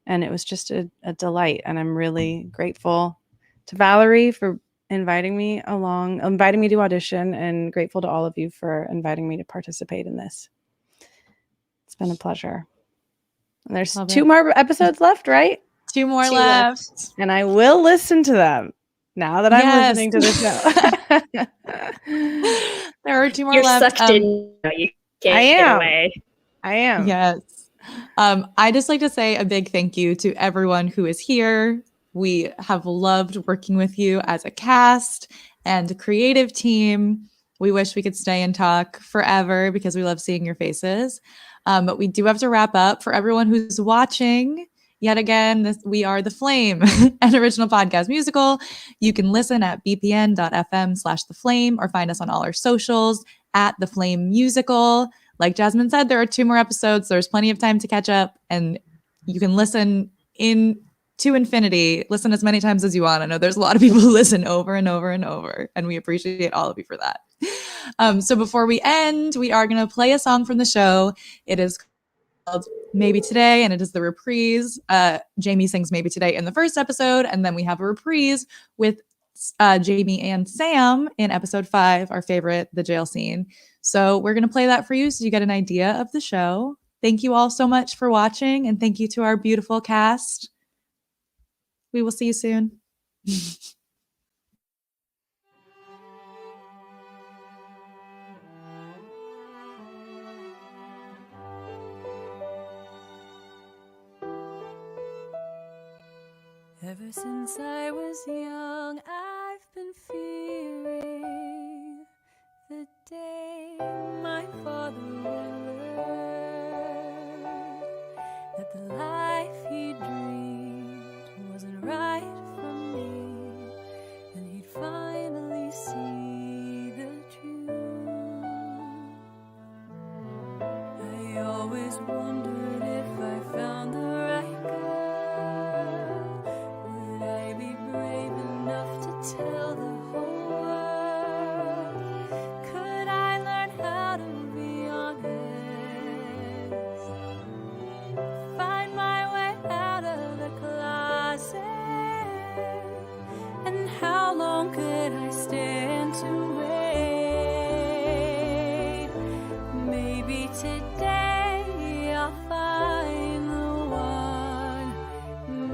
And it was just a delight. And I'm really grateful to Valerie for inviting me to audition, and grateful to all of you for inviting me to participate in this. It's been a pleasure. And there's 2 more episodes left, right? 2 more left. And I will listen to them. Now that I'm listening to the show. There are 2 more You're left. Sucked in. You can't get away. I am. Yes. I just like to say a big thank you to everyone who is here. We have loved working with you as a cast and creative team. We wish we could stay and talk forever because we love seeing your faces. But we do have to wrap up. For everyone who's watching, yet again, we are The Flame, an original podcast musical. You can listen at bpn.fm/The Flame or find us on all our socials at The Flame Musical. Like Jasmin said, there are 2 more episodes. There's plenty of time to catch up, and you can listen to infinity. Listen as many times as you want. I know there's a lot of people who listen over and over and over, and we appreciate all of you for that. So before we end, we are going to play a song from the show. It is called Maybe Today, and it is the reprise. Jamie sings Maybe Today in the first episode, and then we have a reprise with Jamie and Sam in episode 5, our favorite, the jail scene. So we're going to play that for you so you get an idea of the show. Thank you all so much for watching, and thank you to our beautiful cast. We will see you soon. Ever since I was young, I've been fearing the day my father would learn that the life he dreamed wasn't right for me, and he'd finally see wondered if I found the right girl. Would I be brave enough to tell the whole world? Could I learn how to be honest? Find my way out of the closet? And how long could I stand to wait? Maybe today I'll find the one.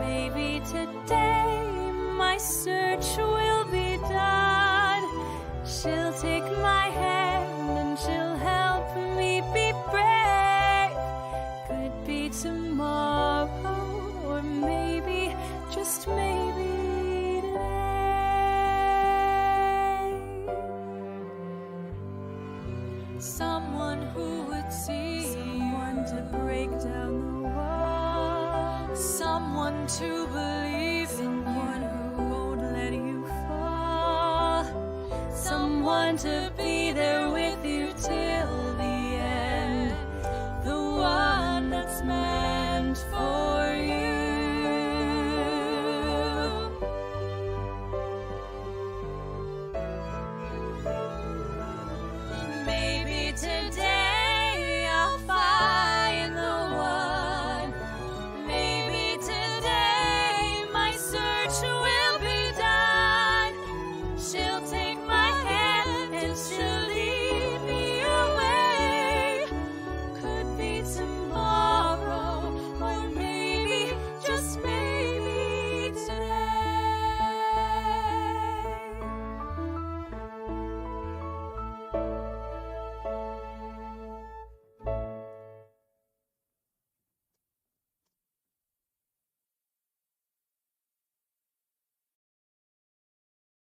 Maybe today my search will be done. She'll take my hand and she'll help me be brave. Could be tomorrow, or maybe, just maybe today. Someone who would see, someone to break down the walls, someone to believe in, someone who won't let you fall, someone to be